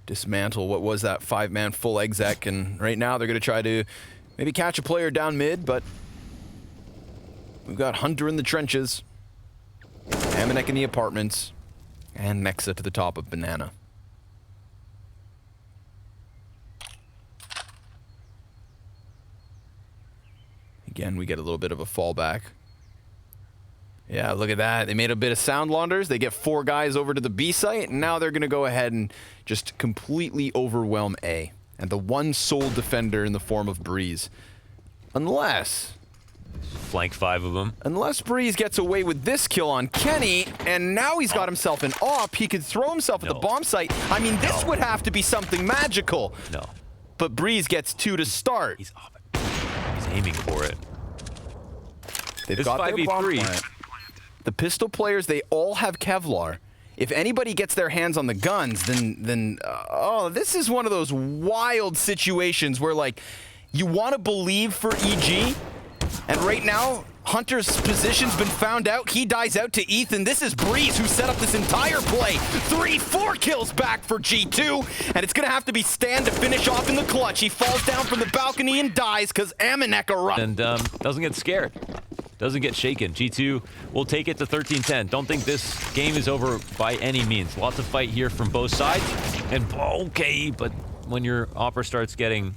Dismantle what was that 5-man full exec, and right now they're going to try to maybe catch a player down mid, but we've got Hunter in the trenches, amanek in the apartments, and Nexa to the top of Banana. Again, we get a little bit of a fallback. Yeah, look at that. They made a bit of sound launders. They get 4 guys over to the B site, and now they're going to go ahead and just completely overwhelm A. And the one sole defender in the form of Brehze. Unless Flank 5 of them. Unless Brehze gets away with this kill on Kenny, and now he's got himself an op. He could throw himself at the bomb site. I mean, this would have to be something magical. No. But Brehze gets 2 to start. He's up. He's aiming for it. They've got their bomb plant. The pistol players, they all have Kevlar. If anybody gets their hands on the guns, then oh, this is one of those wild situations where, like, you want to believe for EG, and right now, Hunter's position's been found out. He dies out to Ethan. This is Brehze who set up this entire play. 3-4 kills back for G2, and it's going to have to be Stavn to finish off in the clutch. He falls down from the balcony and dies because amanek erupts. And doesn't get scared. Doesn't get shaken. G2 will take it to 13-10. Don't think this game is over by any means. Lots of fight here from both sides. And okay, but when your opera starts getting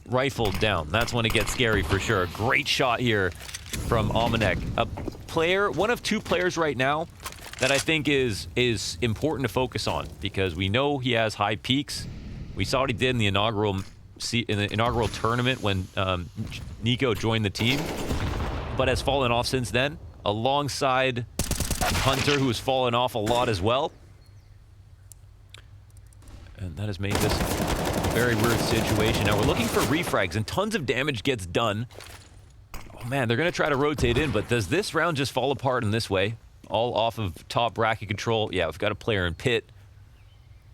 rifled down, that's when it gets scary for sure. Great shot here from amanek. A player, one of 2 players right now that I think is important to focus on, because we know he has high peaks. We saw what he did in the inaugural tournament when niko joined the team, but has fallen off since then, alongside Hunter, who has fallen off a lot as well. And that has made this a very weird situation. Now we're looking for refrags, and tons of damage gets done. Oh man, they're going to try to rotate in, but does this round just fall apart in this way? All off of top bracket control. Yeah, we've got a player in pit.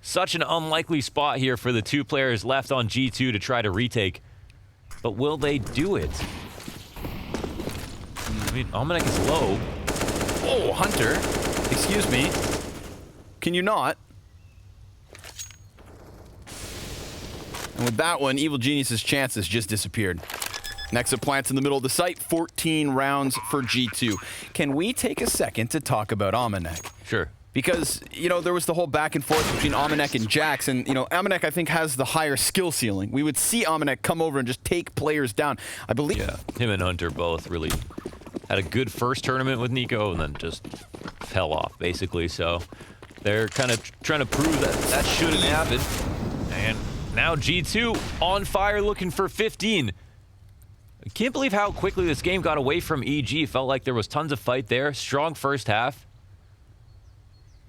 Such an unlikely spot here for the 2 players left on G2 to try to retake. But will they do it? I mean, amanek is low. Oh, Hunter. Excuse me. Can you not? And with that one, Evil Genius's chances just disappeared. Nexa plants in the middle of the site. 14 rounds for G2. Can we take a second to talk about amanek? Sure. Because, you know, there was the whole back and forth between amanek and jaCkz, and, you know, amanek, I think, has the higher skill ceiling. We would see amanek come over and just take players down. I believe... Yeah, him and Hunter both really had a good first tournament with niko and then just fell off, basically. So they're kind of trying to prove that that shouldn't happen. And now G2 on fire looking for 15. I can't believe how quickly this game got away from EG. Felt like there was tons of fight there. Strong first half.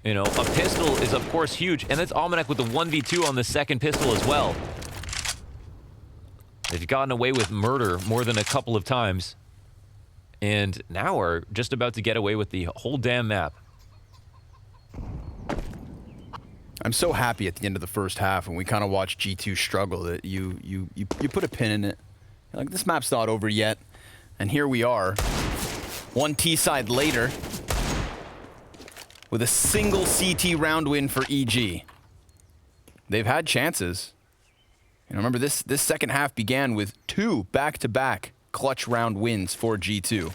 You know, a pistol is, of course, huge. And it's amanek with the 1v2 on the second pistol as well. They've gotten away with murder more than a couple of times. And now are just about to get away with the whole damn map. I'm so happy at the end of the first half when we kind of watched G2 struggle that you put a pin in it. You're like, this map's not over yet. And here we are, 1 T side later, with a single CT round win for EG. They've had chances. And remember, this second half began with 2 back-to-back clutch round wins for G2.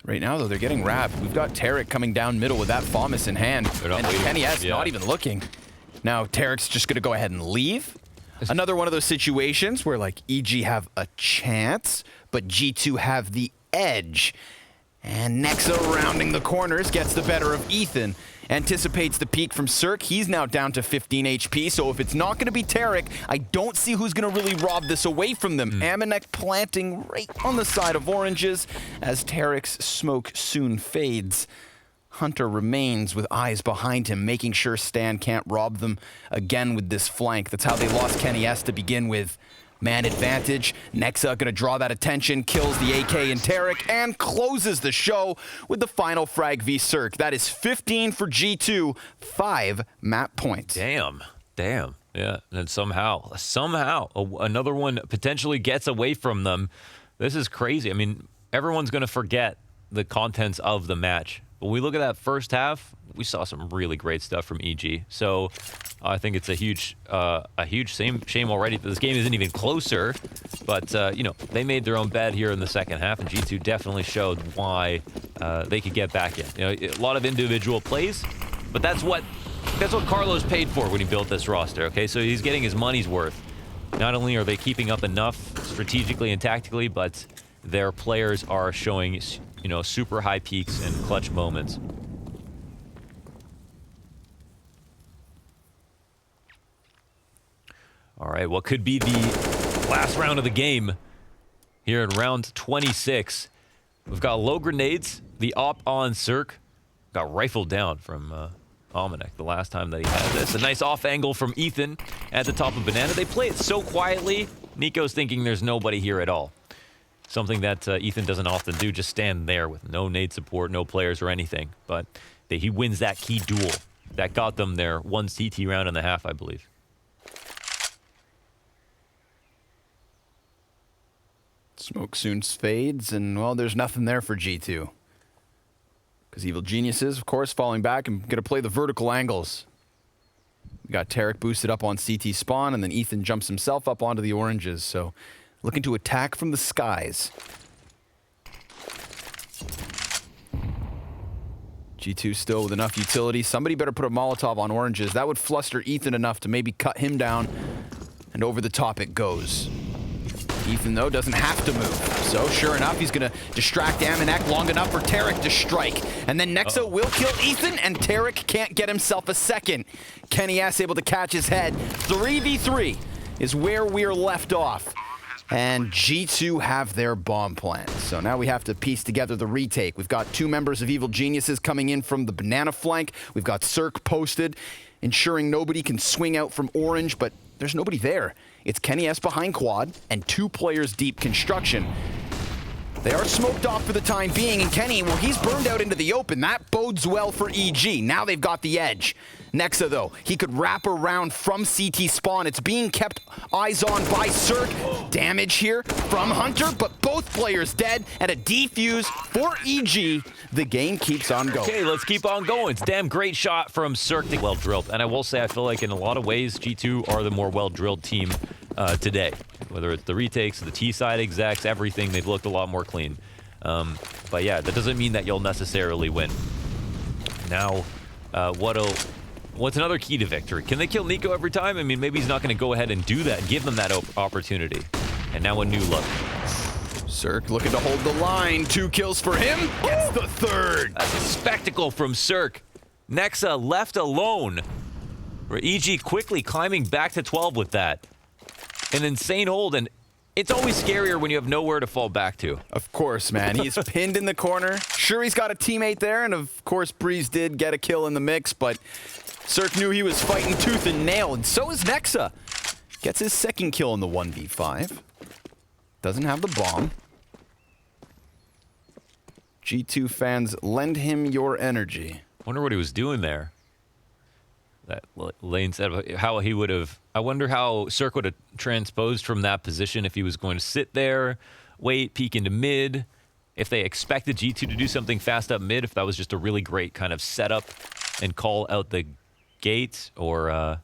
Right now, though, they're getting wrapped. We've got TaRiK coming down middle with that FAMAS in hand. And Kenny S not even looking. Now, TaRiK's just going to go ahead and leave. Another one of those situations where, like, EG have a chance, but G2 have the edge. And Nexa rounding the corners gets the better of Ethan. Anticipates the peek from CeRq. He's now down to 15 HP, so if it's not going to be TaRiK, I don't see who's going to really rob this away from them. amanek planting right on the side of oranges as TaRiK's smoke soon fades. Hunter remains with eyes behind him, making sure Stan can't rob them again with this flank. That's how they lost kennyS to begin with. Man advantage. Nexa gonna draw that attention, kills the AK and tarik, and closes the show with the final frag v CeRq. That is 15 for G2, 5 map points. Damn. Yeah, and somehow, another one potentially gets away from them. This is crazy. I mean, everyone's going to forget the contents of the match. When we look at that first half, we saw some really great stuff from EG. So I think it's a huge shame already that this game isn't even closer. But, you know, they made their own bed here in the second half, and G2 definitely showed why they could get back in. You know, a lot of individual plays, but that's what Carlos paid for when he built this roster, okay? So he's getting his money's worth. Not only are they keeping up enough strategically and tactically, but their players are showing, you know, super high peaks and clutch moments. All right, what could be the last round of the game here in round 26. We've got low grenades. The op on CeRq got rifled down from almanawwk the last time that he had this. A nice off angle from Ethan at the top of banana. They play it so quietly, niko's thinking there's nobody here at all. Something that Ethan doesn't often do, just stand there with no nade support, no players or anything. But he wins that key duel. That got them their 1 CT round and a half, I believe. Smoke soon fades, and, well, there's nothing there for G2. Because Evil Geniuses, of course, falling back and going to play the vertical angles. We got tarik boosted up on CT spawn, and then Ethan jumps himself up onto the oranges. So looking to attack from the skies. G2 still with enough utility. Somebody better put a Molotov on oranges. That would fluster Ethan enough to maybe cut him down, and over the top it goes. Ethan, though, doesn't have to move. So, sure enough, he's going to distract almanawwk long enough for tarik to strike. And then Nexa will kill Ethan, and tarik can't get himself a second. kennyS able to catch his head. 3v3 is where we're left off. And G2 have their bomb plant. So now we have to piece together the retake. We've got 2 members of Evil Geniuses coming in from the banana flank. We've got CeRq posted, ensuring nobody can swing out from orange, but there's nobody there. It's kennyS behind quad and 2 players deep construction. They are smoked off for the time being, and Kenny, well, he's burned out into the open. That bodes well for EG. Now they've got the edge. Nexa, though, he could wrap around from CT spawn. It's being kept eyes on by CeRq. Damage here from Hunter, but both players dead, and a defuse for EG. The game keeps on going. Okay, let's keep on going. It's a damn great shot from CeRq. Well drilled, and I will say I feel like in a lot of ways G2 are the more well-drilled team today. Whether it's the retakes, the T side execs, everything, they've looked a lot more clean. But yeah, that doesn't mean that you'll necessarily win. Now, what's another key to victory? Can they kill niko every time? I mean, maybe he's not going to go ahead and do that and give them that opportunity. And now a new look. CeRq looking to hold the line. 2 kills for him. Gets the 3rd. That's a spectacle from CeRq. Nexa left alone. EG quickly climbing back to 12 with that. An insane hold, and it's always scarier when you have nowhere to fall back to. Of course, man. He's pinned in the corner. Sure, he's got a teammate there, and of course, Brehze did get a kill in the mix, but CeRq knew he was fighting tooth and nail, and so is Nexa. Gets his 2nd kill in the 1v5. Doesn't have the bomb. G2 fans, lend him your energy. Wonder what he was doing there. That Lane said how he would have. I wonder how CeRq would have transposed from that position if he was going to sit there, wait, peek into mid. If they expected G2 to do something fast up mid, if that was just a really great kind of setup and call out the gate, or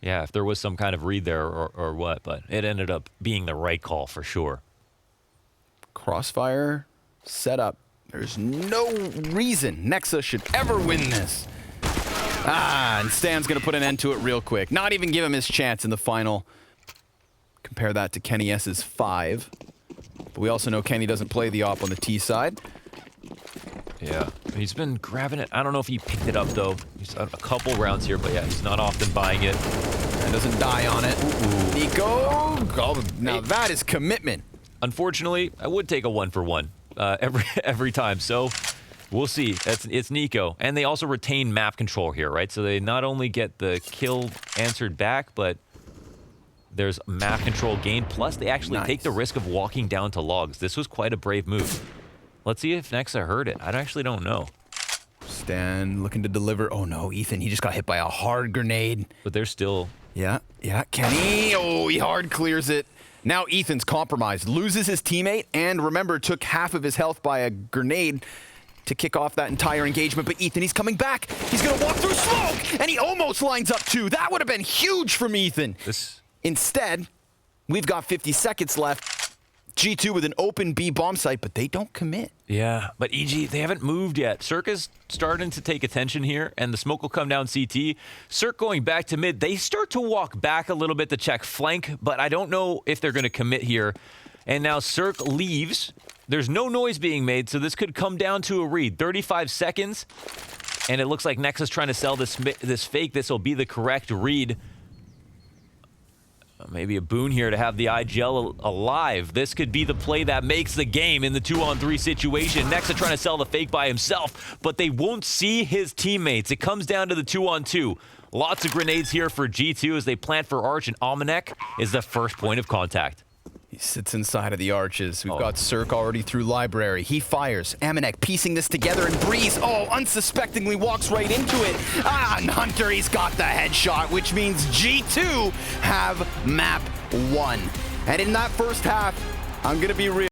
yeah, if there was some kind of read there or what. But it ended up being the right call for sure. Crossfire setup. There's no reason Nexa should ever win this. And Stan's going to put an end to it real quick. Not even give him his chance in the final. Compare that to kennyS's 5. But we also know Kenny doesn't play the op on the T side. Yeah, he's been grabbing it. I don't know if he picked it up, though. He's had a couple rounds here, but yeah, he's not often buying it. And doesn't die on it. Niko. Oh, now that is commitment. Unfortunately, I would take a 1-for-1 every time. So We'll see. It's niko. And they also retain map control here, right? So they not only get the kill answered back, but there's map control gained. Plus, they actually take the risk of walking down to logs. This was quite a brave move. Let's see if Nexa heard it. I actually don't know. Stan looking to deliver. Oh no, Ethan, he just got hit by a hard grenade. But they're still... Yeah, can he? Oh, he hard clears it. Now Ethan's compromised, loses his teammate, and remember, took half of his health by a grenade to kick off that entire engagement. But Ethan, he's coming back. He's gonna walk through smoke, and he almost lines up too. That would have been huge from Ethan. Instead, we've got 50 seconds left. G2 with an open B bomb site, but they don't commit. Yeah, but EG, they haven't moved yet. CeRq is starting to take attention here, and the smoke will come down CT. CeRq going back to mid. They start to walk back a little bit to check flank, but I don't know if they're going to commit here. And now CeRq leaves. There's no noise being made, so this could come down to a read. 35 seconds, and it looks like Nexa's trying to sell this fake. This will be the correct read. Maybe a boon here to have the IGL alive. This could be the play that makes the game in the 2-on-3 situation. Nexa trying to sell the fake by himself, but they won't see his teammates. It comes down to the 2-on-2. Lots of grenades here for G2 as they plant for Arch, and almanawwk is the first point of contact. He sits inside of the arches. We've got CeRq already through library. He fires. almanawwk piecing this together, and Brehze, unsuspectingly walks right into it. And Hunter, he's got the headshot, which means G2 have map 1. And in that first half, I'm going to be real.